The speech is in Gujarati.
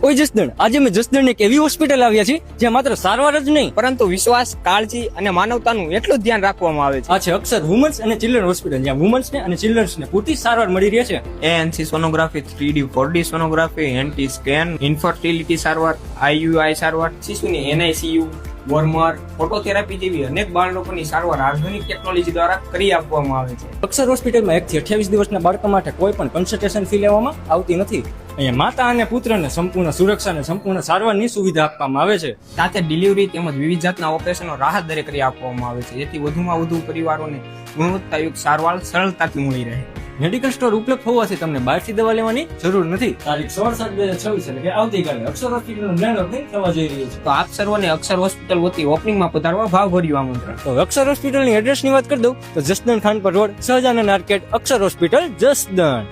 ઓય જસદણ, આજે મેં જસદણ એક એવી હોસ્પિટલ આવ્યા છે જ્યાં માત્ર સારવાર જ નહીં પરંતુ વિશ્વાસ, કાળજી અને માનવતાનું એટલું જ ધ્યાન રાખવામાં આવે છે. આ છે અક્ષર વુમન્સ અને ચિલ્ડ્રન હોસ્પિટલ, જ્યાં વુમન્સ ને અને ચિલ્ડ્રન્સ ને પૂરતી સારવાર મળી રહે છે. ANC sonography, 3D 4D sonography, anti scan, infertility સારવાર, IUI સારવાર, શિશુની NICU, વોર્મર, ફોટોથેરાપી જેવી અનેક બાળકોની સારવાર આધુનિક ટેકનોલોજી દ્વારા કરી આપવામાં આવે છે. અક્ષર હોસ્પિટલમાં 1 થી 28 દિવસના બાળકો માટે કોઈ પણ કન્સલ્ટેશન ફી લેવામાં આવતી નથી. અહીંયા માતા અને પુત્રને સંપૂર્ણ સુરક્ષા અને સંપૂર્ણ સારવારની સુવિધા આપવામાં આવે છે. સાથે ડિલિવરી તેમજ વિવિધ જાતના ઓપરેશનો રાહત દરે કરી આપવામાં આવે છે, જેથી વધુમાં વધુ પરિવારોને ગુણવત્તાયુક્ત સારવાર સરળતાથી મળી રહે. મેડિકલ સ્ટોર ઉપલબ્ધ હોવાથી તમને બહારથી દવા લેવાની જરૂર નથી. તારીખ 16/7/2026 એટલે કે આવતીકાલે અક્ષર હોસ્પિટલનું ગ્રાન્ડ ઓપનિંગ થવા જઈ રહ્યું છે. તો આપ સર્વને અક્ષર હોસ્પિટલ વતી ઓપનિંગમાં પધારવા ભાવભર્યું આમંત્રણ. તો અક્ષર હોસ્પિટલની એડ્રેસની વાત કરી દઉં તો જસદણ ખાનપર રોડ, સહજાનંદ આર્કેડ, અક્ષર હોસ્પિટલ, જસદણ.